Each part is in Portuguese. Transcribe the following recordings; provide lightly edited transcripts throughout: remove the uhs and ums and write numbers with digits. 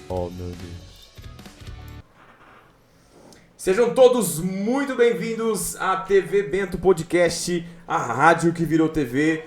Oh, meu Deus. Sejam todos muito bem-vindos à TV Bento Podcast, a rádio que virou TV.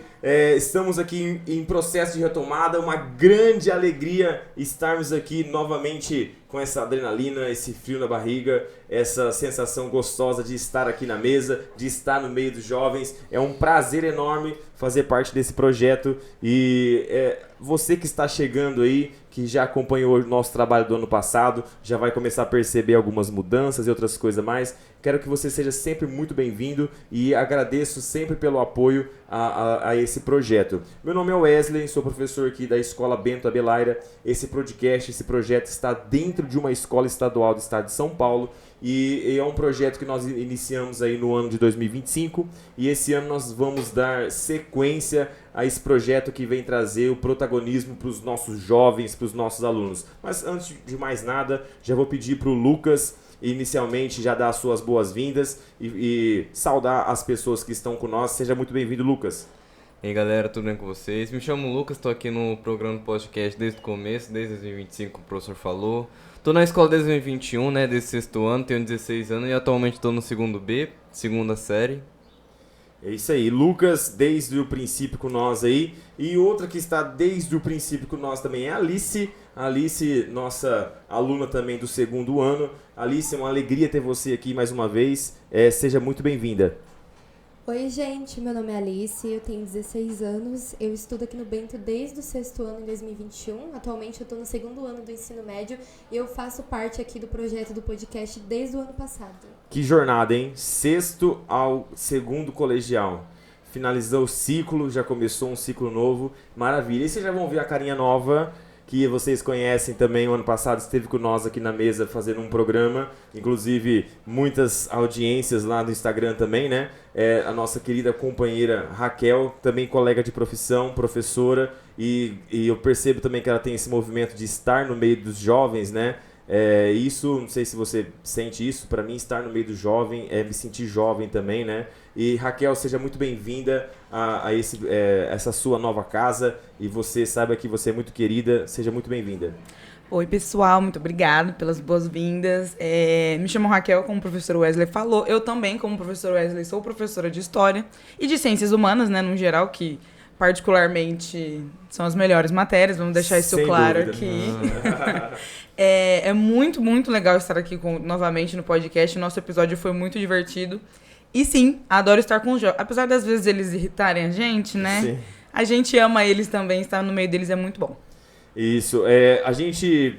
Estamos aqui em processo de retomada, uma grande alegria estarmos aqui novamente com essa adrenalina, esse frio na barriga, essa sensação gostosa de estar aqui na mesa, de estar no meio dos jovens. É um prazer enorme fazer parte desse projeto e você que está chegando aí, que já acompanhou o nosso trabalho do ano passado, já vai começar a perceber algumas mudanças e outras coisas mais. Quero que você seja sempre muito bem-vindo e agradeço sempre pelo apoio a esse projeto. Meu nome é Wesley, sou professor aqui da Escola Bento Abelaira. Esse podcast, esse projeto está dentro de uma escola estadual do estado de São Paulo e é um projeto que nós iniciamos aí no ano de 2025 e esse ano nós vamos dar sequência a esse projeto que vem trazer o protagonismo para os nossos jovens, para os nossos alunos. Mas antes de mais nada, já vou pedir para o Lucas inicialmente já dar as suas boas-vindas e saudar as pessoas que estão com nós. Seja muito bem-vindo, Lucas. E aí, galera, tudo bem com vocês? Me chamo Lucas, tô aqui no programa do podcast desde o começo, desde 2025, como o professor falou. Tô na escola desde 2021, né, desde o sexto ano, tenho 16 anos e atualmente tô no segundo B, segunda série. É isso aí, Lucas desde o princípio com nós aí. E outra que está desde o princípio com nós também é a Alice. A Alice, nossa aluna também do segundo ano. Alice, é uma alegria ter você aqui mais uma vez. Seja muito bem-vinda. Oi, gente, meu nome é Alice, eu tenho 16 anos, eu estudo aqui no Bento desde o sexto ano em 2021, atualmente eu estou no segundo ano do ensino médio e eu faço parte aqui do projeto do podcast desde o ano passado. Que jornada, hein? Sexto ao segundo colegial. Finalizou o ciclo, já começou um ciclo novo, maravilha. E vocês já vão ver a carinha nova que vocês conhecem também. O ano passado esteve com nós aqui na mesa fazendo um programa, inclusive muitas audiências lá no Instagram também, né? A nossa querida companheira Raquel, também colega de profissão, professora, e eu percebo também que ela tem esse movimento de estar no meio dos jovens, né? Isso, não sei se você sente isso, para mim estar no meio do jovem é me sentir jovem também, né? E Raquel, seja muito bem-vinda a essa sua nova casa e você saiba que você é muito querida, seja muito bem-vinda. Oi, pessoal, muito obrigada pelas boas-vindas. Me chamo Raquel, como o professor Wesley falou. Eu também, como o professor Wesley, sou professora de História e de Ciências Humanas, né, no geral, que particularmente são as melhores matérias, vamos deixar isso Sem claro dúvida. aqui. É muito, muito legal estar aqui novamente no podcast. O nosso episódio foi muito divertido. E sim, adoro estar com os jovens. Apesar das vezes eles irritarem a gente, né? Sim. A gente ama eles também, estar no meio deles é muito bom. Isso, a gente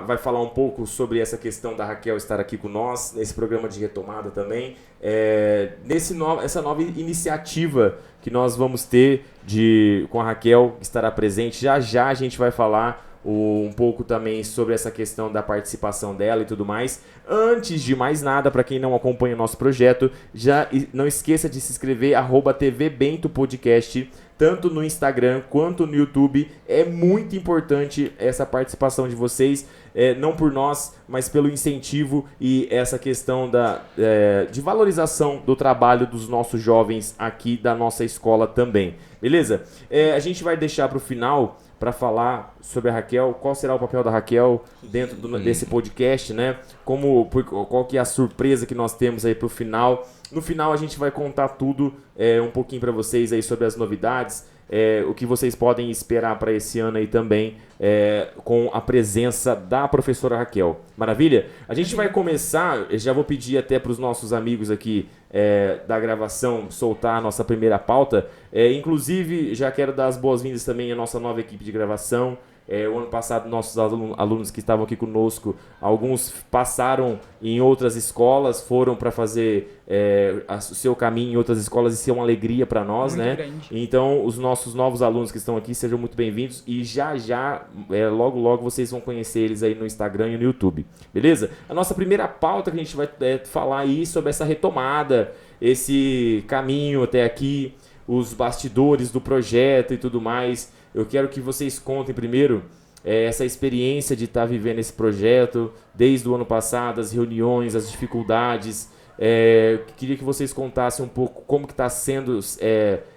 vai falar um pouco sobre essa questão da Raquel estar aqui com nós, nesse programa de retomada também, essa nova iniciativa que nós vamos ter com a Raquel, que estará presente. Já já a gente vai falar um pouco também sobre essa questão da participação dela e tudo mais. Antes de mais nada, para quem não acompanha o nosso projeto, já não esqueça de se inscrever, @TV Bento Podcast, tanto no Instagram quanto no YouTube. É muito importante essa participação de vocês, não por nós, mas pelo incentivo e essa questão de valorização do trabalho dos nossos jovens aqui da nossa escola também. Beleza? A gente vai deixar para o final para falar sobre a Raquel, qual será o papel da Raquel dentro desse podcast, né? Qual que é a surpresa que nós temos aí para o final. No final a gente vai contar tudo um pouquinho para vocês aí sobre as novidades, o que vocês podem esperar para esse ano aí também, com a presença da professora Raquel. Maravilha? A gente vai começar, já vou pedir até para os nossos amigos aqui da gravação soltar a nossa primeira pauta. Inclusive, já quero dar as boas-vindas também à nossa nova equipe de gravação. O ano passado, nossos alunos que estavam aqui conosco, alguns passaram em outras escolas, foram para fazer o seu caminho em outras escolas, e isso é uma alegria para nós, Muito né? grande. Então, os nossos novos alunos que estão aqui, sejam muito bem-vindos e já, logo, logo vocês vão conhecer eles aí no Instagram e no YouTube, beleza? A nossa primeira pauta que a gente vai falar aí sobre essa retomada, esse caminho até aqui, os bastidores do projeto e tudo mais. Eu quero que vocês contem primeiro essa experiência de estar vivendo esse projeto desde o ano passado, as reuniões, as dificuldades. Queria que vocês contassem um pouco como que está sendo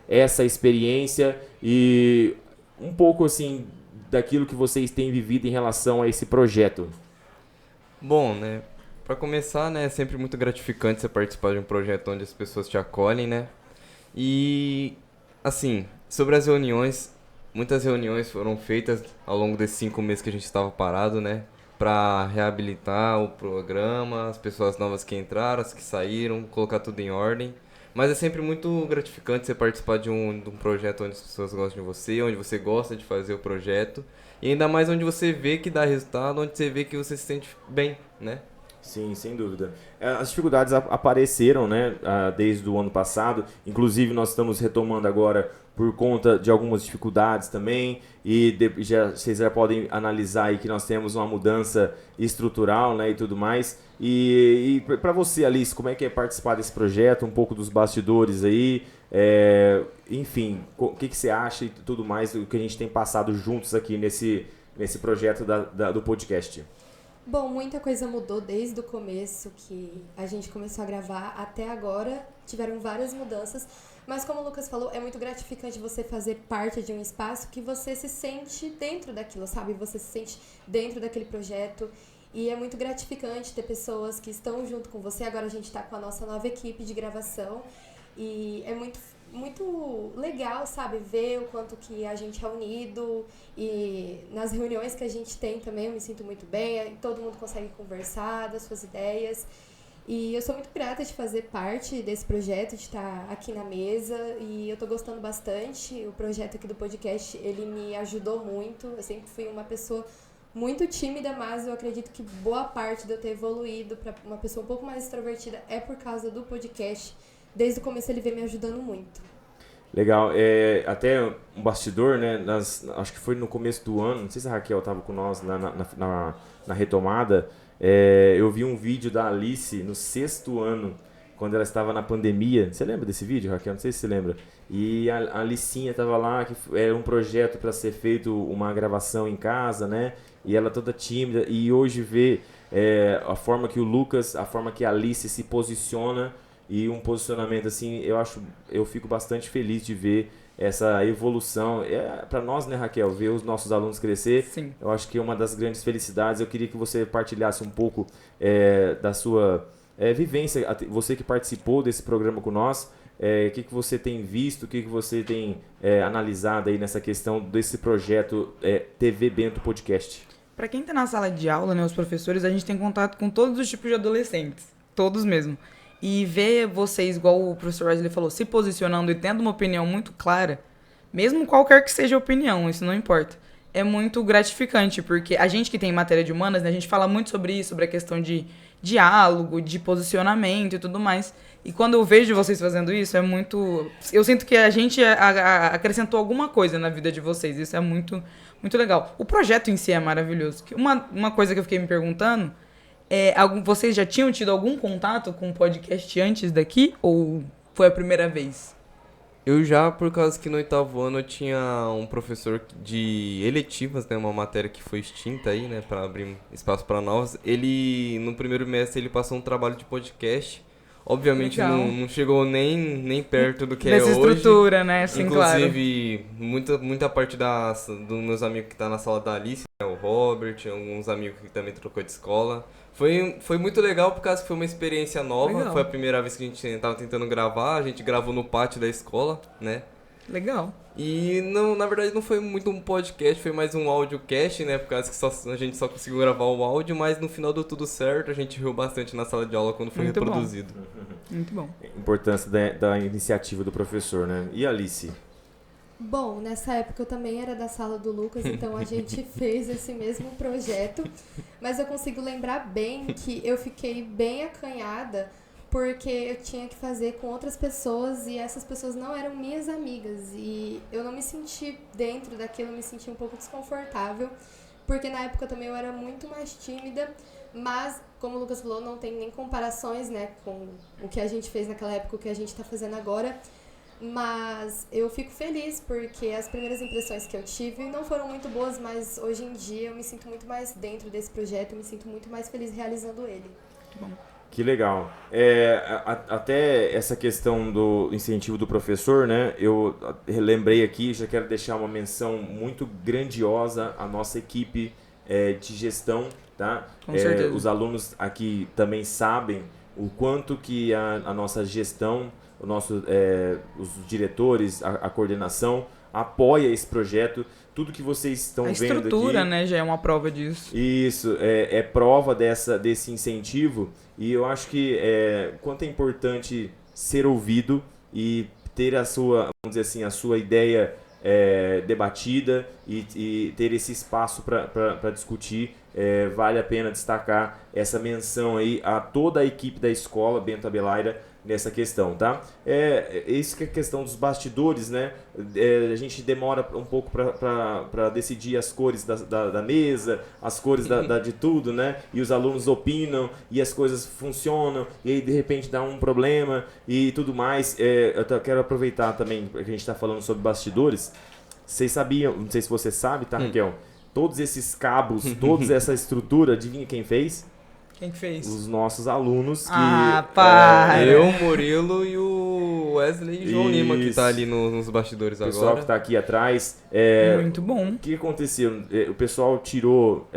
essa experiência e um pouco assim daquilo que vocês têm vivido em relação a esse projeto? Bom, né? Pra começar, né, é sempre muito gratificante você participar de um projeto onde as pessoas te acolhem, né? E, assim, sobre as reuniões, muitas reuniões foram feitas ao longo desses 5 meses que a gente estava parado, né? Pra reabilitar o programa, as pessoas novas que entraram, as que saíram, colocar tudo em ordem. Mas é sempre muito gratificante você participar de um projeto onde as pessoas gostam de você, onde você gosta de fazer o projeto. E ainda mais onde você vê que dá resultado, onde você vê que você se sente bem, né? Sim, sem dúvida. As dificuldades apareceram, né, desde o ano passado. Inclusive, nós estamos retomando agora por conta de algumas dificuldades também. E vocês já podem analisar aí que nós temos uma mudança estrutural, né, e tudo mais. E para você, Alice, como é que é participar desse projeto? Um pouco dos bastidores aí. Enfim, o que você acha e tudo mais do que a gente tem passado juntos aqui nesse projeto do podcast? Bom, muita coisa mudou desde o começo que a gente começou a gravar até agora. Tiveram várias mudanças, mas como o Lucas falou, é muito gratificante você fazer parte de um espaço que você se sente dentro daquilo, sabe? Você se sente dentro daquele projeto e é muito gratificante ter pessoas que estão junto com você. Agora a gente está com a nossa nova equipe de gravação e é muito legal, sabe, ver o quanto que a gente é unido e nas reuniões que a gente tem também eu me sinto muito bem, todo mundo consegue conversar das suas ideias e eu sou muito grata de fazer parte desse projeto, de estar aqui na mesa e eu tô gostando bastante. O projeto aqui do podcast, ele me ajudou muito, eu sempre fui uma pessoa muito tímida, mas eu acredito que boa parte de eu ter evoluído para uma pessoa um pouco mais extrovertida é por causa do podcast. Desde o começo ele vem me ajudando muito. Legal. Até um bastidor, né? Acho que foi no começo do ano, não sei se a Raquel estava com nós na retomada. Eu vi um vídeo da Alice no 6º ano, quando ela estava na pandemia. Você lembra desse vídeo, Raquel? Não sei se você lembra. E a Alicinha estava lá, que era um projeto para ser feito uma gravação em casa, né? E ela toda tímida. E hoje vê a forma que o Lucas, a forma que a Alice se posiciona. E um posicionamento assim, eu fico bastante feliz de ver essa evolução. Para nós, né, Raquel, ver os nossos alunos crescer, Sim. Eu acho que é uma das grandes felicidades. Eu queria que você partilhasse um pouco da sua vivência, você que participou desse programa com nós, o que você tem visto, o que você tem analisado aí nessa questão desse projeto TV Bento Podcast. Para quem tá na sala de aula, né, os professores, a gente tem contato com todos os tipos de adolescentes, todos mesmo. E ver vocês, igual o professor Wesley falou, se posicionando e tendo uma opinião muito clara, mesmo qualquer que seja a opinião, isso não importa, é muito gratificante, porque a gente que tem matéria de humanas, né, a gente fala muito sobre isso, sobre a questão de diálogo, de posicionamento e tudo mais. E quando eu vejo vocês fazendo isso, é muito... Eu sinto que a gente acrescentou alguma coisa na vida de vocês, isso é muito, muito legal. O projeto em si é maravilhoso. Uma coisa que eu fiquei me perguntando... vocês já tinham tido algum contato com o podcast antes daqui? Ou foi a primeira vez? Eu já, por causa que no 8º ano eu tinha um professor de eletivas, né, uma matéria que foi extinta aí, né, para abrir espaço para novas. Ele, no primeiro mês, ele passou um trabalho de podcast. Obviamente não chegou nem perto do que é hoje. Dessa estrutura, né? Sim, inclusive, claro. muita parte dos meus amigos que tá na sala da Alice, né, o Robert, alguns amigos que também trocou de escola. Foi muito legal por causa que foi uma experiência nova. Legal. Foi a primeira vez que a gente tava tentando gravar. A gente gravou no pátio da escola, né? Legal. E não, na verdade não foi muito um podcast, foi mais um audiocast, né? Por causa que a gente só conseguiu gravar o áudio, mas no final deu tudo certo. A gente riu bastante na sala de aula quando foi muito reproduzido. Bom. Muito bom. A importância da iniciativa do professor, né? E a Alice? Bom, nessa época eu também era da sala do Lucas, então a gente fez esse mesmo projeto. Mas eu consigo lembrar bem que eu fiquei bem acanhada porque eu tinha que fazer com outras pessoas e essas pessoas não eram minhas amigas. E eu não me senti dentro daquilo, eu me senti um pouco desconfortável, porque na época também eu era muito mais tímida, mas, como o Lucas falou, não tem nem comparações, né, com o que a gente fez naquela época, o que a gente está fazendo agora. Mas eu fico feliz porque as primeiras impressões que eu tive não foram muito boas, mas hoje em dia eu me sinto muito mais dentro desse projeto, eu me sinto muito mais feliz realizando ele. Bom. Que legal. Até essa questão do incentivo do professor, né? Eu lembrei aqui, já quero deixar uma menção muito grandiosa à nossa equipe de gestão, tá? Com certeza. Os alunos aqui também sabem o quanto que a nossa gestão, os diretores, a coordenação apoia esse projeto. Tudo que vocês estão vendo aqui... A estrutura, né, já é uma prova disso. Isso, é prova desse incentivo. E eu acho que quanto é importante ser ouvido e ter a sua, vamos dizer assim, a sua ideia debatida e ter esse espaço para discutir. Vale a pena destacar essa menção aí a toda a equipe da escola Bento Abelleira nessa questão, tá? Isso que é a questão dos bastidores, né? A gente demora um pouco para decidir as cores da mesa, as cores de tudo, né? E os alunos opinam e as coisas funcionam e aí de repente dá um problema e tudo mais. Eu quero aproveitar também que a gente está falando sobre bastidores. Vocês sabiam, não sei se você sabe, tá, Raquel? Todos esses cabos, toda essa estrutura, adivinha quem fez? Quem que fez? Os nossos alunos que... para! Eu, Murilo e o Wesley e João Lima, que tá ali nos bastidores agora. O pessoal que tá aqui atrás. Muito bom. O que aconteceu? O pessoal tirou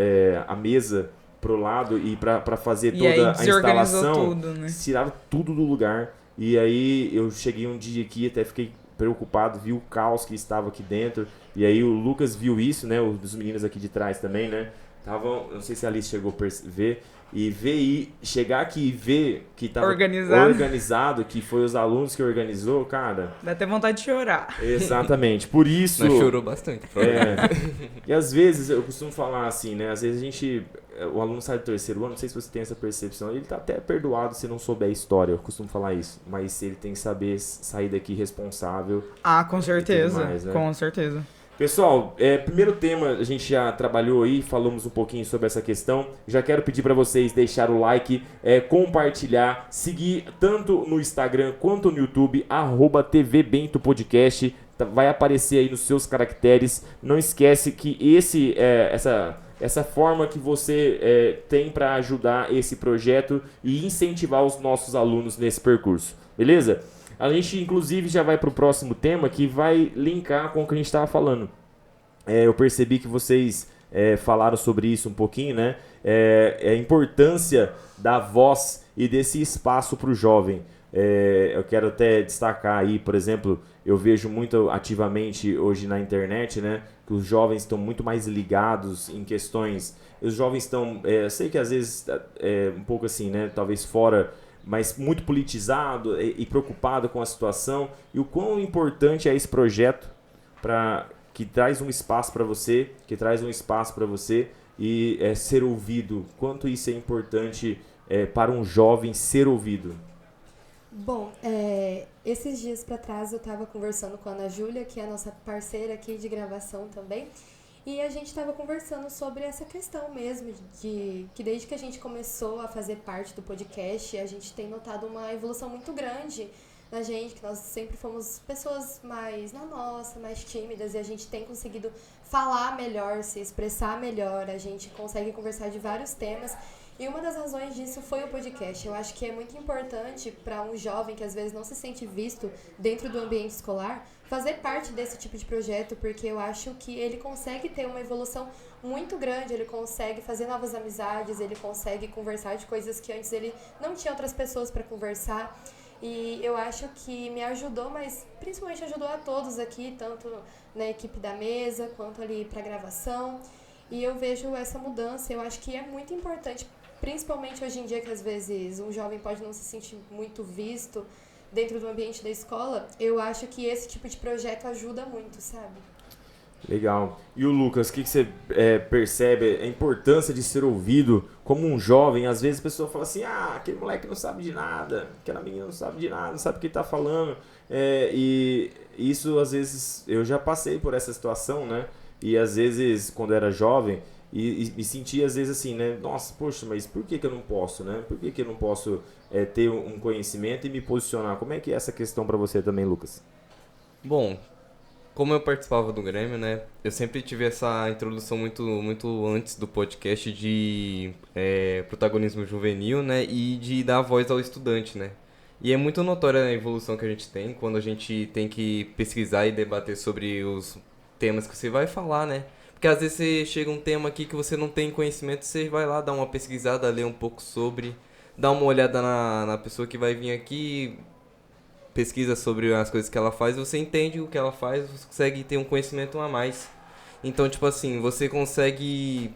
a mesa pro lado e para fazer toda a instalação, tudo, né? tiraram tudo do lugar. E aí eu cheguei um dia aqui, até fiquei preocupado, vi o caos que estava aqui dentro. E aí o Lucas viu isso, né? Os dos meninos aqui de trás também, né? Não sei se a Alice chegou a ver. E chegar aqui e ver que estava organizado, que foi os alunos que organizou, cara... Dá até vontade de chorar. Exatamente, por isso... Nós chorou bastante. E às vezes, eu costumo falar assim, né? Às vezes o aluno sai do terceiro ano, não sei se você tem essa percepção, ele tá até perdoado se não souber a história, eu costumo falar isso. Mas ele tem que saber sair daqui responsável. Com certeza, mais, né? Com certeza. Pessoal, primeiro tema, a gente já trabalhou aí, falamos um pouquinho sobre essa questão. Já quero pedir para vocês deixar o like, compartilhar, seguir tanto no Instagram quanto no YouTube, @TV Bento Podcast. Vai aparecer aí nos seus caracteres. Não esquece que essa forma que você tem para ajudar esse projeto e incentivar os nossos alunos nesse percurso. Beleza? A gente, inclusive, já vai para o próximo tema que vai linkar com o que a gente estava falando. Eu percebi que vocês falaram sobre isso um pouquinho, né? A importância da voz e desse espaço para o jovem. Eu quero até destacar aí, por exemplo, eu vejo muito ativamente hoje na internet, né? Que os jovens estão muito mais ligados em questões... Os jovens estão... eu sei que às vezes um pouco assim, né? Talvez fora... mas muito politizado e preocupado com a situação, e o quão importante é esse projeto que traz um espaço para você, e ser ouvido, quanto isso é importante para um jovem ser ouvido. Bom, esses dias para trás eu estava conversando com a Ana Júlia, que é a nossa parceira aqui de gravação também, e a gente estava conversando sobre essa questão mesmo, de que desde que a gente começou a fazer parte do podcast, a gente tem notado uma evolução muito grande na gente, que nós sempre fomos pessoas mais na nossa, mais tímidas, e a gente tem conseguido falar melhor, se expressar melhor, a gente consegue conversar de vários temas. E uma das razões disso foi o podcast. Eu acho que é muito importante para um jovem que às vezes não se sente visto dentro do ambiente escolar, fazer parte desse tipo de projeto, porque eu acho que ele consegue ter uma evolução muito grande, ele consegue fazer novas amizades, ele consegue conversar de coisas que antes ele não tinha outras pessoas para conversar. E eu acho que me ajudou, mas principalmente ajudou a todos aqui, tanto na equipe da mesa, quanto ali para gravação. E eu vejo essa mudança, eu acho que é muito importante, principalmente hoje em dia, que às vezes um jovem pode não se sentir muito visto dentro do ambiente da escola. Eu acho que esse tipo de projeto ajuda muito, sabe? Legal. E o Lucas, o que você percebe a importância de ser ouvido como um jovem? Às vezes a pessoa fala assim, aquele moleque não sabe de nada, aquela menina não sabe de nada, não sabe o que está falando. E isso, às vezes, eu já passei por essa situação, né? E às vezes, quando eu era jovem, e me sentia às vezes assim, né? Nossa, poxa, mas por que eu não posso, né? Por que eu não posso ter um conhecimento e me posicionar? Como é que é essa questão para você também, Lucas? Bom, como eu participava do Grêmio, né, eu sempre tive essa introdução muito antes do podcast de protagonismo juvenil, né, e de dar voz ao estudante, né. E é muito notória a evolução que a gente tem quando a gente tem que pesquisar e debater sobre os temas que você vai falar, né. Porque às vezes você chega um tema aqui que você não tem conhecimento, você vai lá dar uma pesquisada, ler um pouco sobre, dar uma olhada na pessoa que vai vir aqui, pesquisa sobre as coisas que ela faz, você entende o que ela faz, você consegue ter um conhecimento a mais. Então, tipo assim, você consegue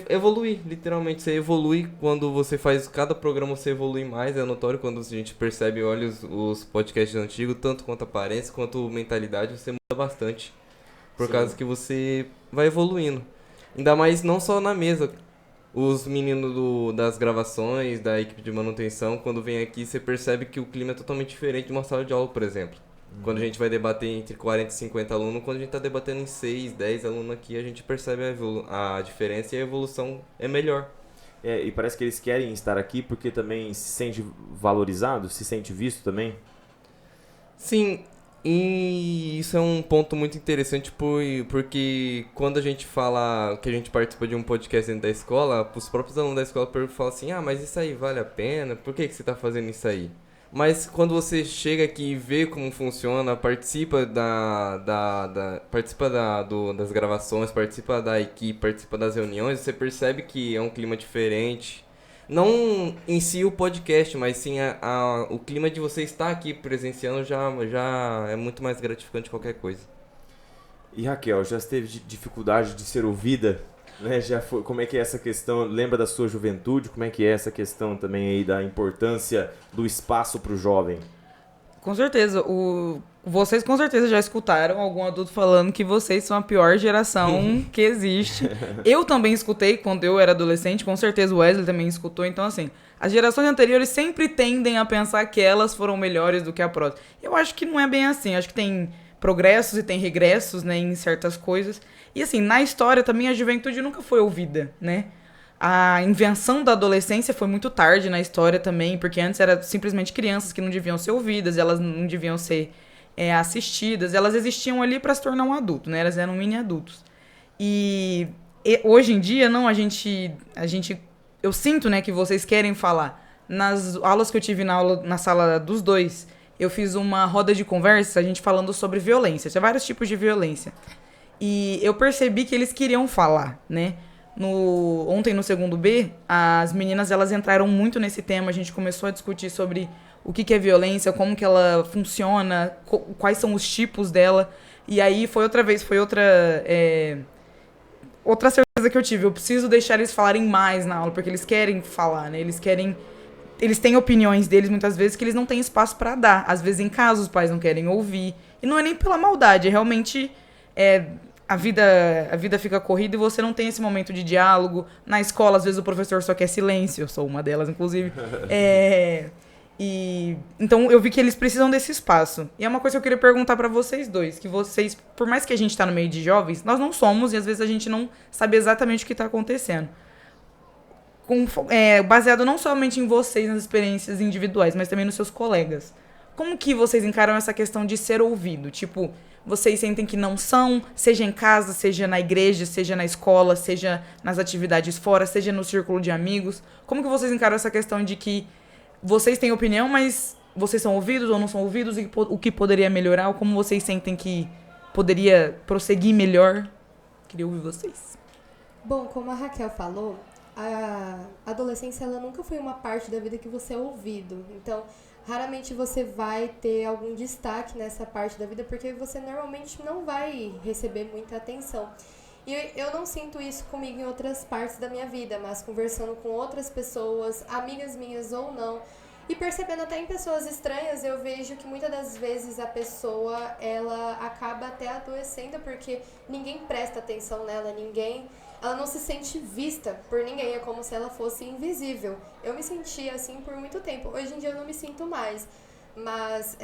evoluir, literalmente. Você evolui quando você faz cada programa, você evolui mais. É notório quando a gente percebe, olha os podcasts antigos, tanto quanto aparência, quanto mentalidade, você muda bastante. Por causa que você vai evoluindo. Ainda mais não só na mesa. Os meninos das gravações, da equipe de manutenção, quando vem aqui, você percebe que o clima é totalmente diferente de uma sala de aula, por exemplo. Quando a gente vai debater entre 40 e 50 alunos, quando a gente está debatendo em 6, 10 alunos aqui, a gente percebe a diferença e a evolução é melhor. E parece que eles querem estar aqui porque também se sente valorizado, se sente visto também? Sim, e isso é um ponto muito interessante porque quando a gente fala que a gente participa de um podcast dentro da escola, os próprios alunos da escola falam assim, mas isso aí vale a pena? Por que você está fazendo isso aí? Mas quando você chega aqui e vê como funciona, participa das gravações, participa da equipe, participa das reuniões, você percebe que é um clima diferente. Não em si o podcast, mas sim o clima de você estar aqui presenciando já é muito mais gratificante que qualquer coisa. E Raquel, já teve dificuldade de ser ouvida? Né? Já foi, como é que é essa questão? Lembra da sua juventude? Como é que é essa questão também aí da importância do espaço para o jovem? Com certeza. Vocês com certeza já escutaram algum adulto falando que vocês são a pior geração que existe. Eu também escutei quando eu era adolescente, com certeza o Wesley também escutou. Então, assim, as gerações anteriores sempre tendem a pensar que elas foram melhores do que a próxima. Eu acho que não é bem assim. Acho que tem progressos e tem regressos, né, em certas coisas. E, assim, na história também a juventude nunca foi ouvida, né? A invenção da adolescência foi muito tarde na história também, porque antes era simplesmente crianças que não deviam ser ouvidas, elas não deviam ser assistidas, elas existiam ali para se tornar um adulto, né? Elas eram mini adultos. E hoje em dia, não, eu sinto, né, que vocês querem falar. Nas aulas que eu tive na sala dos dois, eu fiz uma roda de conversa, a gente falando sobre violência, tinha vários tipos de violência. E eu percebi que eles queriam falar, né? Ontem no segundo B, as meninas elas entraram muito nesse tema, a gente começou a discutir sobre o que é violência, como que ela funciona, quais são os tipos dela. E aí foi outra certeza que eu tive, eu preciso deixar eles falarem mais na aula, porque eles querem falar, né? Eles têm opiniões deles muitas vezes que eles não têm espaço para dar. Às vezes em casa os pais não querem ouvir. E não é nem pela maldade, é realmente... A vida fica corrida e você não tem esse momento de diálogo. Na escola, às vezes, o professor só quer silêncio. Eu sou uma delas, inclusive. Então, eu vi que eles precisam desse espaço. E é uma coisa que eu queria perguntar pra vocês dois. Que vocês, por mais que a gente tá no meio de jovens, nós não somos e às vezes a gente não sabe exatamente o que tá acontecendo. Baseado não somente em vocês, nas experiências individuais, mas também nos seus colegas. Como que vocês encaram essa questão de ser ouvido? Tipo... Vocês sentem que não são, seja em casa, seja na igreja, seja na escola, seja nas atividades fora, seja no círculo de amigos. Como que vocês encaram essa questão de que vocês têm opinião, mas vocês são ouvidos ou não são ouvidos? E o que poderia melhorar? Ou como vocês sentem que poderia prosseguir melhor? Queria ouvir vocês. Bom, como a Raquel falou, a adolescência ela nunca foi uma parte da vida que você é ouvido. Então... Raramente você vai ter algum destaque nessa parte da vida, porque você normalmente não vai receber muita atenção. E eu não sinto isso comigo em outras partes da minha vida, mas conversando com outras pessoas, amigas minhas ou não, e percebendo até em pessoas estranhas, eu vejo que muitas das vezes a pessoa, ela acaba até adoecendo, porque ninguém presta atenção nela, ela não se sente vista por ninguém, é como se ela fosse invisível. Eu me sentia assim por muito tempo, hoje em dia eu não me sinto mais, mas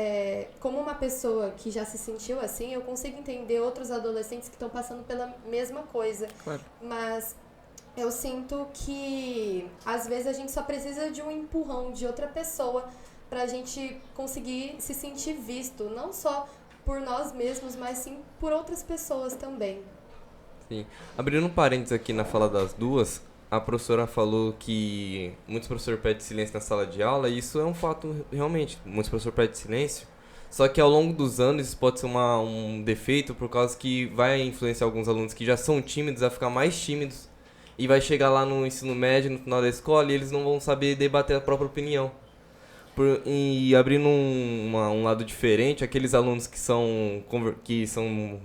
como uma pessoa que já se sentiu assim, eu consigo entender outros adolescentes que estão passando pela mesma coisa. Claro. Mas eu sinto que às vezes a gente só precisa de um empurrão de outra pessoa pra gente conseguir se sentir visto, não só por nós mesmos, mas sim por outras pessoas também. Sim. Abrindo um parênteses aqui na fala das duas, a professora falou que muitos professores pedem silêncio na sala de aula, e isso é um fato realmente, muitos professores pedem silêncio, só que ao longo dos anos isso pode ser um defeito, por causa que vai influenciar alguns alunos que já são tímidos a ficar mais tímidos, e vai chegar lá no ensino médio, no final da escola, e eles não vão saber debater a própria opinião. E abrindo um lado diferente, aqueles alunos que são,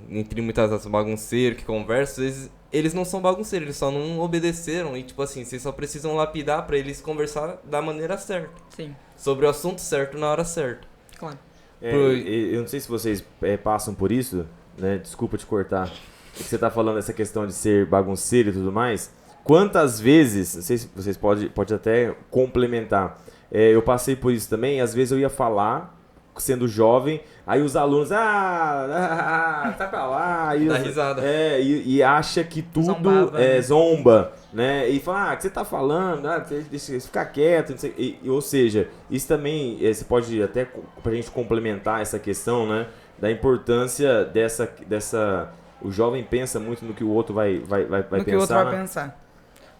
entre muitas aspas, bagunceiros, que conversam, eles não são bagunceiros, eles só não obedeceram. E, tipo assim, vocês só precisam lapidar pra eles conversar da maneira certa. Sim, Sobre o assunto certo na hora certa. claro. Eu não sei se vocês passam por isso, né? Desculpa te cortar. É que você tá falando dessa questão de ser bagunceiro e tudo mais. Quantas vezes, não sei se vocês podem até complementar, eu passei por isso também, às vezes eu ia falar, sendo jovem, aí os alunos, tá pra lá, Dá risada. E acha que tudo Zombava, né? zomba, né? E fala, o que você tá falando? Deixa ficar quieto, não sei. Ou seja, isso também, você pode até, pra gente complementar essa questão, né? Da importância dessa o jovem pensa muito no que o outro vai pensar. No que o outro vai pensar.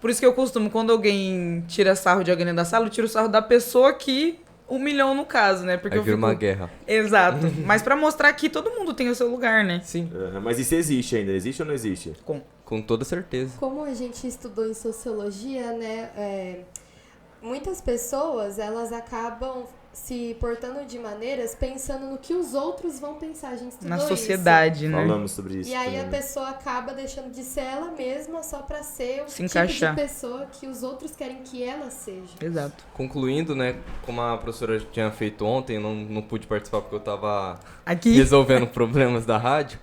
Por isso que eu costumo, quando alguém tira sarro de alguém dentro da sala, eu tiro sarro da pessoa que humilhou no caso, né? Porque Aí eu vira fico... uma guerra. Exato. Mas pra mostrar que todo mundo tem o seu lugar, né? Sim, Mas isso existe ainda, existe ou não existe? com toda certeza. Como a gente estudou em sociologia, né, muitas pessoas, elas acabam se portando de maneiras pensando no que os outros vão pensar. A gente estudou Na isso. sociedade, né? Falamos sobre isso. E aí também. a pessoa acaba deixando de ser ela mesma só pra ser o Se tipo encaixar. de pessoa que os outros querem que ela seja. Exato. Concluindo, né, como a professora tinha feito ontem, eu não pude participar porque eu tava Aqui, resolvendo problemas da rádio.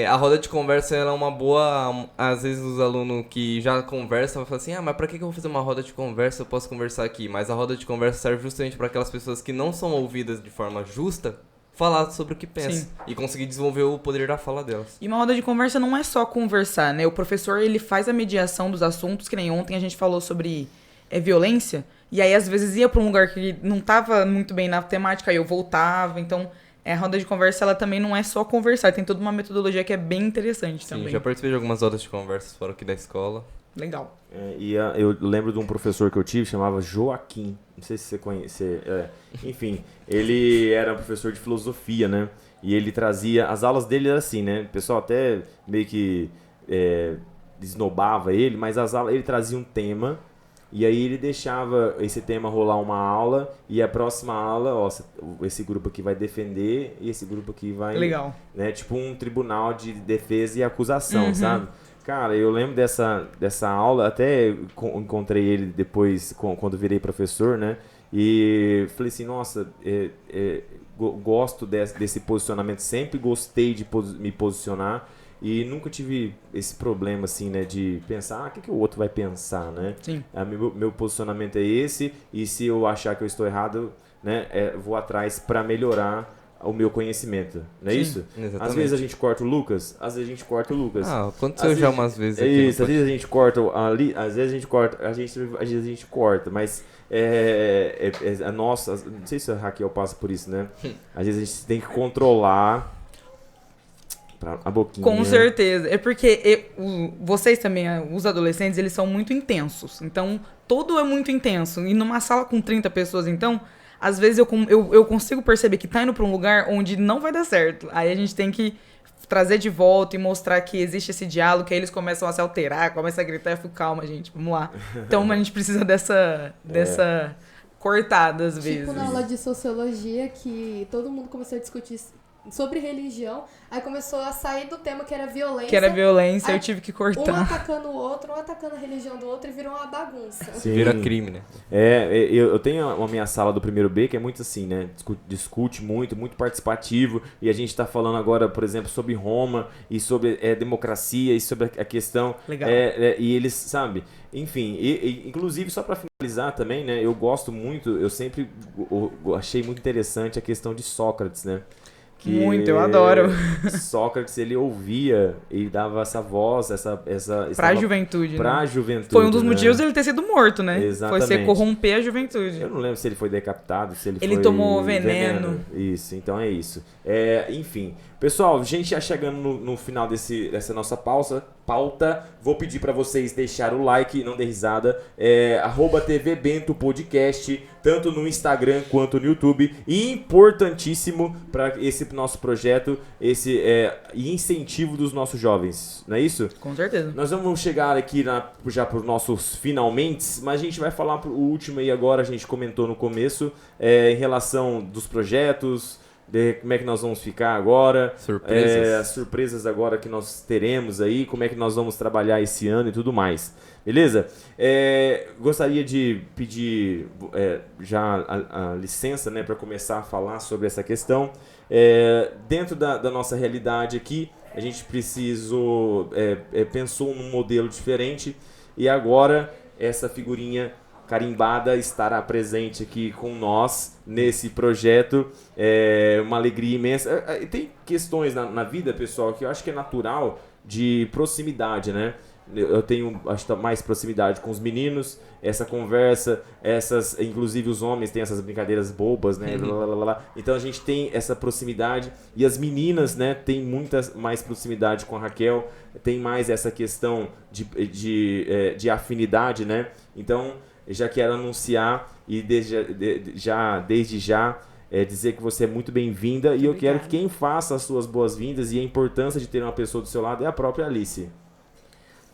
A roda de conversa ela é uma boa. Às vezes os alunos que já conversam vão falar assim: mas pra que eu vou fazer uma roda de conversa? Eu posso conversar aqui. Mas a roda de conversa serve justamente para aquelas pessoas que não são ouvidas de forma justa falar sobre o que pensam. Sim. E conseguir desenvolver o poder da fala delas. e uma roda de conversa não é só conversar, né? O professor, ele faz a mediação dos assuntos, que nem ontem a gente falou sobre violência, e aí às vezes ia pra um lugar que não tava muito bem na temática, aí eu voltava, então a roda de conversa, ela também não é só conversar, tem toda uma metodologia que é bem interessante Sim, também. já participei de algumas rodas de conversas fora aqui da escola. Legal. Eu lembro de um professor que eu tive, chamava Joaquim. Não sei se você conhece. Enfim, ele era um professor de filosofia, né? E ele trazia. As aulas dele eram assim, né? O pessoal até meio que esnobava ele, mas as aulas, ele trazia um tema. E aí ele deixava esse tema rolar uma aula. E a próxima aula, esse grupo aqui vai defender. E esse grupo aqui vai. Legal. Né? Tipo um tribunal de defesa e acusação, sabe? Cara, eu lembro dessa aula, até encontrei ele depois, quando virei professor, né? E falei assim, nossa, gosto desse posicionamento, sempre gostei de me posicionar e nunca tive esse problema, assim, né? De pensar, o que o outro vai pensar, né? Sim. Meu posicionamento é esse, e se eu achar que eu estou errado, né? Vou atrás para melhorar o meu conhecimento, não é Sim, isso? exatamente. Às vezes a gente corta o Lucas, às vezes a gente corta o Lucas. Aconteceu Às já vezes- umas vezes É aqui. isso, às vezes a gente corta ali, às vezes a gente corta, às vezes a gente corta, mas a nossa, não sei se a Raquel passa por isso, né? Às vezes a gente tem que controlar a boquinha. Com certeza. É porque vocês também, os adolescentes, eles são muito intensos. Então, tudo é muito intenso. E numa sala com 30 pessoas, então, às vezes eu consigo perceber que tá indo pra um lugar onde não vai dar certo. Aí a gente tem que trazer de volta e mostrar que existe esse diálogo, que aí eles começam a se alterar, começam a gritar. Eu fico, calma, gente, vamos lá. Então, a gente precisa dessa cortada, às vezes. Tipo na aula de sociologia, que todo mundo começou a discutir sobre religião, aí começou a sair do tema que era violência. Que era violência, Aí, eu tive que Um cortar. atacando o outro, um atacando a religião do outro e virou uma bagunça. Sim. Vira crime, né? Eu tenho a minha sala do primeiro B que é muito assim, né? Discute muito, muito participativo. E a gente tá falando agora, por exemplo, sobre Roma e sobre democracia e sobre a questão. Legal. E eles, sabe? Enfim, inclusive, só para finalizar também, né? Eu gosto muito, eu sempre achei muito interessante a questão de Sócrates, né? Muito, eu adoro. Sócrates, ele ouvia, ele dava essa voz, Pra juventude, pra né? juventude. Foi um dos né? motivos dele ter sido morto, né? Exatamente. Foi ser corromper a juventude. Eu não lembro se ele foi decapitado, se ele Ele foi... tomou veneno. Isso, então é isso. Enfim, pessoal, gente já chegando no final dessa nossa pauta, vou pedir para vocês deixar o like, não dê risada, @TV Bento Podcast, tanto no Instagram quanto no YouTube, e importantíssimo para esse nosso projeto, esse incentivo dos nossos jovens, não é isso? Com certeza. Nós vamos chegar aqui já para os nossos finalmente, mas a gente vai falar o último aí agora, a gente comentou no começo, em relação dos projetos, de como é que nós vamos ficar agora, Surpresas. as surpresas agora que nós teremos aí, como é que nós vamos trabalhar esse ano e tudo mais, beleza? Gostaria de pedir já a licença, né, para começar a falar sobre essa questão. Dentro da nossa realidade aqui, a gente pensou num modelo diferente e agora essa figurinha carimbada estará presente aqui com nós nesse projeto. Uma alegria imensa. Tem questões na vida, pessoal, que eu acho que é natural de proximidade, né? Eu tenho, acho que mais proximidade com os meninos, essa conversa, inclusive os homens têm essas brincadeiras bobas, né? Blá, blá, blá. Então a gente tem essa proximidade e as meninas, né, tem muita mais proximidade com a Raquel, tem mais essa questão de afinidade, né? Então eu já quero anunciar e desde já dizer que você é muito bem-vinda e eu quero que quem faça as suas boas-vindas e a importância de ter uma pessoa do seu lado é a própria Alice.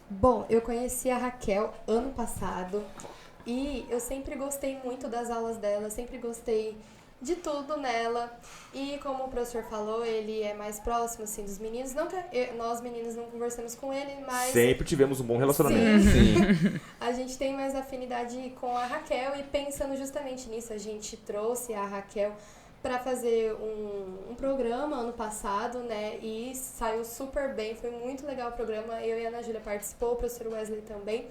Bom, eu conheci a Raquel ano passado e eu sempre gostei muito das aulas dela, sempre gostei de tudo nela. E como o professor falou, ele é mais próximo assim dos meninos. Não que nós meninos não conversamos com ele, mas... Sempre tivemos um bom relacionamento. Sim. A gente tem mais afinidade com a Raquel e pensando justamente nisso, a gente trouxe a Raquel para fazer um programa ano passado, né, e saiu super bem, foi muito legal o programa, eu e a Ana Júlia participou, o professor Wesley também,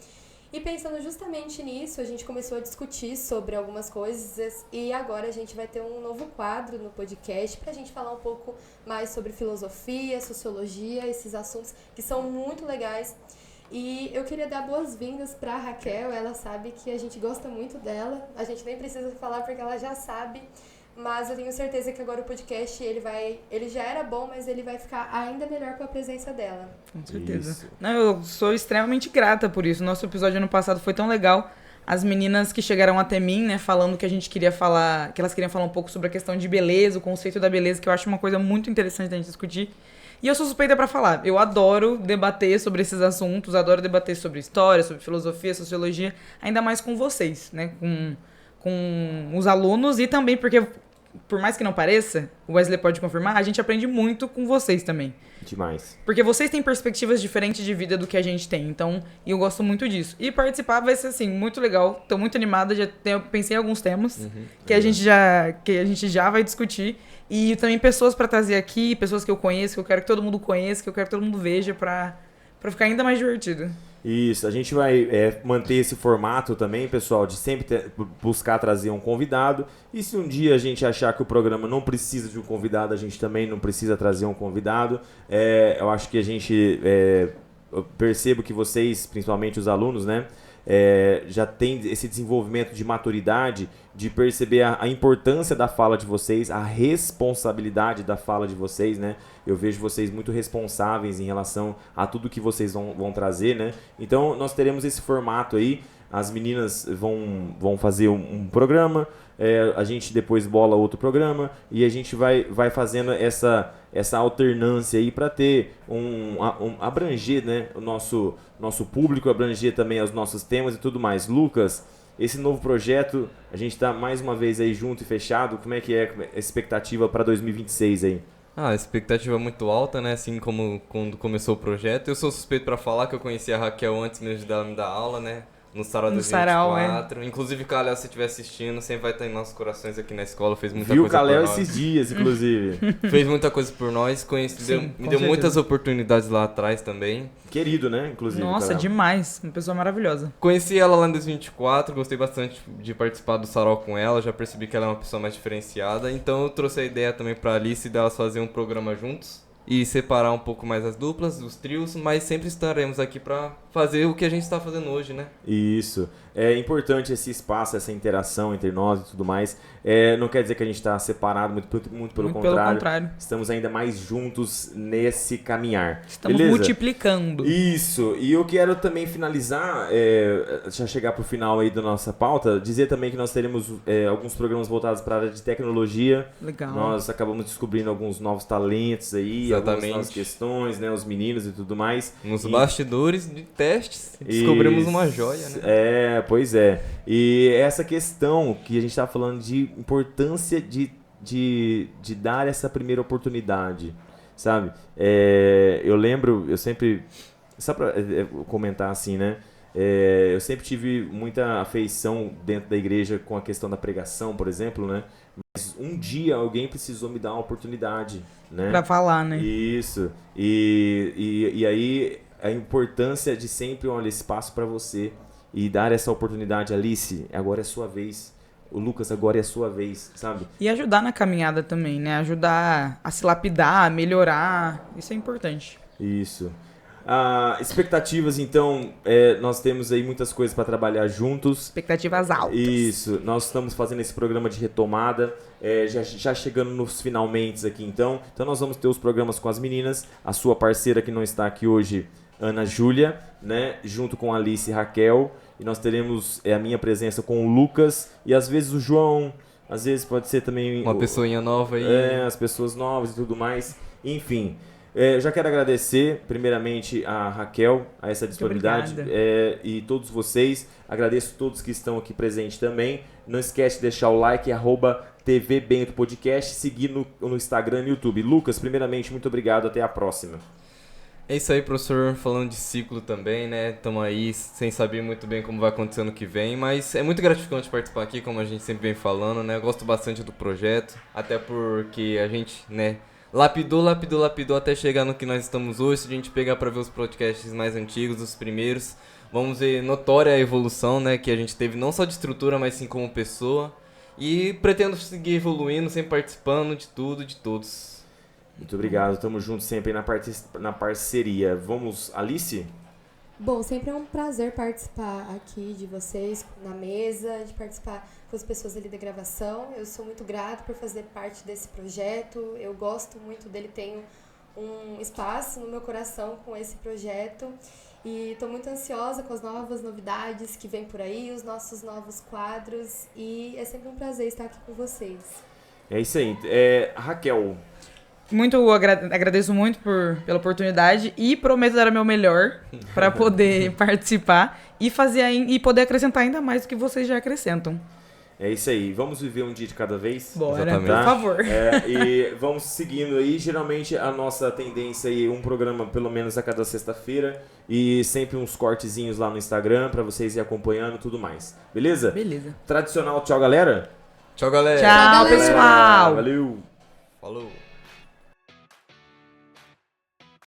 e pensando justamente nisso, a gente começou a discutir sobre algumas coisas, e agora a gente vai ter um novo quadro no podcast para a gente falar um pouco mais sobre filosofia, sociologia, esses assuntos que são muito legais. E eu queria dar boas-vindas para a Raquel, ela sabe que a gente gosta muito dela, a gente nem precisa falar porque ela já sabe. Mas eu tenho certeza que agora o podcast, ele já era bom, mas ele vai ficar ainda melhor com a presença dela. Com certeza. Isso. Não, eu sou extremamente grata por isso. Nosso episódio ano passado foi tão legal. As meninas que chegaram até mim, né, falando que a gente queria falar, que elas queriam falar um pouco sobre a questão de beleza, o conceito da beleza, que eu acho uma coisa muito interessante da gente discutir. E eu sou suspeita pra falar. Eu adoro debater sobre esses assuntos, adoro debater sobre história, sobre filosofia, sociologia, ainda mais com vocês, né, com os alunos e também porque, por mais que não pareça, o Wesley pode confirmar, a gente aprende muito com vocês também. Demais. Porque vocês têm perspectivas diferentes de vida do que a gente tem, então, e eu gosto muito disso. E participar vai ser, assim, muito legal, tô muito animada, pensei em alguns temas que a gente já vai discutir. E também pessoas pra trazer aqui, pessoas que eu conheço, que eu quero que todo mundo conheça, que eu quero que todo mundo veja pra ficar ainda mais divertido. Isso, a gente vai manter esse formato também, pessoal, de sempre buscar trazer um convidado. E se um dia a gente achar que o programa não precisa de um convidado, a gente também não precisa trazer um convidado. Eu acho que a gente eu percebo que vocês, principalmente os alunos, né, já tem esse desenvolvimento de maturidade, de perceber a importância da fala de vocês, a responsabilidade da fala de vocês, né? Eu vejo vocês muito responsáveis em relação a tudo que vocês vão trazer, né? Então, nós teremos esse formato aí, as meninas vão fazer um programa, a gente depois bola outro programa e a gente vai fazendo essa alternância aí para ter abranger, né, o nosso público, abranger também os nossos temas e tudo mais. Lucas, esse novo projeto, a gente está mais uma vez aí junto e fechado, como é que é a expectativa para 2026 aí? A expectativa é muito alta, né? Assim como quando começou o projeto. Eu sou suspeito para falar que eu conheci a Raquel antes mesmo dela me dar aula, né? No Sarau No 2024. Inclusive, Kalel, se estiver assistindo, sempre vai estar em nossos corações aqui na escola. Fez muita Viu o coisa por Kalel nós. esses dias, inclusive. Fez muita coisa por nós. Conheci, Sim, me com deu certeza. muitas oportunidades lá atrás também. Querido, né? Inclusive. Nossa, Kalel. demais. Uma pessoa maravilhosa. Conheci ela lá em 2024, gostei bastante de participar do Sarau com ela, já percebi que ela é uma pessoa mais diferenciada, então eu trouxe a ideia também pra Alice delas fazer um programa juntos e separar um pouco mais as duplas, os trios, mas sempre estaremos aqui pra fazer o que a gente está fazendo hoje, né? Isso. É importante esse espaço, essa interação entre nós e tudo mais. Não quer dizer que a gente está separado, muito pelo Muito contrário. pelo contrário. Estamos ainda mais juntos nesse caminhar. Estamos Beleza? multiplicando. Isso, e eu quero também finalizar, já chegar pro final aí da nossa pauta, dizer também que nós teremos alguns programas voltados para a área de tecnologia. Legal. Nós acabamos descobrindo alguns novos talentos aí, algumas Exatamente. novas questões, né, os meninos e tudo mais. Nos E- bastidores de testes, descobrimos Isso. uma joia, né? Pois é. E essa questão que a gente tá falando de importância de dar essa primeira oportunidade, sabe? Eu lembro, eu sempre... Só pra comentar assim, né? Eu sempre tive muita afeição dentro da igreja com a questão da pregação, por exemplo, né? Mas um dia alguém precisou me dar uma oportunidade, né? Pra falar, né? Isso. E aí a importância de sempre, olha, espaço para você e dar essa oportunidade. Alice, agora é sua vez. O Lucas, agora é a sua vez, sabe? E ajudar na caminhada também, né? Ajudar a se lapidar, a melhorar. Isso é importante. Isso. Expectativas, então, nós temos aí muitas coisas para trabalhar juntos. Expectativas altas. Isso, nós estamos fazendo esse programa de retomada, já chegando nos finalmente aqui, então nós vamos ter os programas com as meninas, a sua parceira que não está aqui hoje, Ana Júlia, né, junto com a Alice e Raquel, e nós teremos a minha presença com o Lucas, e às vezes o João, às vezes pode ser também... Uma pessoinha nova aí. As pessoas novas e tudo mais, enfim... Eu já quero agradecer, primeiramente, a Raquel, a essa disponibilidade, obrigada. e todos vocês. Agradeço todos que estão aqui presentes também. Não esquece de deixar o like, @TV Bento Podcast, seguir no Instagram e no YouTube. Lucas, primeiramente, muito obrigado. Até a próxima. É isso aí, professor, falando de ciclo também, né? Estamos aí sem saber muito bem como vai acontecer ano que vem, mas é muito gratificante participar aqui, como a gente sempre vem falando, né? Eu gosto bastante do projeto, até porque a gente, né, lapidou até chegar no que nós estamos hoje. Se a gente pegar para ver os podcasts mais antigos, os primeiros, vamos ver notória a evolução, né, que a gente teve não só de estrutura, mas sim como pessoa. E pretendo seguir evoluindo, sempre participando de tudo, de todos. Muito obrigado. Estamos juntos sempre na parceria. Vamos, Alice? Bom, sempre é um prazer participar aqui de vocês, na mesa, de participar com as pessoas ali da gravação. Eu sou muito grata por fazer parte desse projeto. Eu gosto muito dele, tenho um espaço no meu coração com esse projeto. E estou muito ansiosa com as novas novidades que vem por aí, os nossos novos quadros. E é sempre um prazer estar aqui com vocês. É isso aí. Raquel. Agradeço muito pela oportunidade e prometo dar o meu melhor para poder participar e poder acrescentar ainda mais do que vocês já acrescentam. É isso aí. Vamos viver um dia de cada vez? Bora, Exatamente. por favor. E vamos seguindo aí. Geralmente a nossa tendência aí, um programa pelo menos a cada sexta-feira. E sempre uns cortezinhos lá no Instagram pra vocês ir acompanhando e tudo mais. Beleza? Beleza. Tradicional, tchau, galera. Tchau, galera. Tchau, galera. pessoal. Valeu. Falou.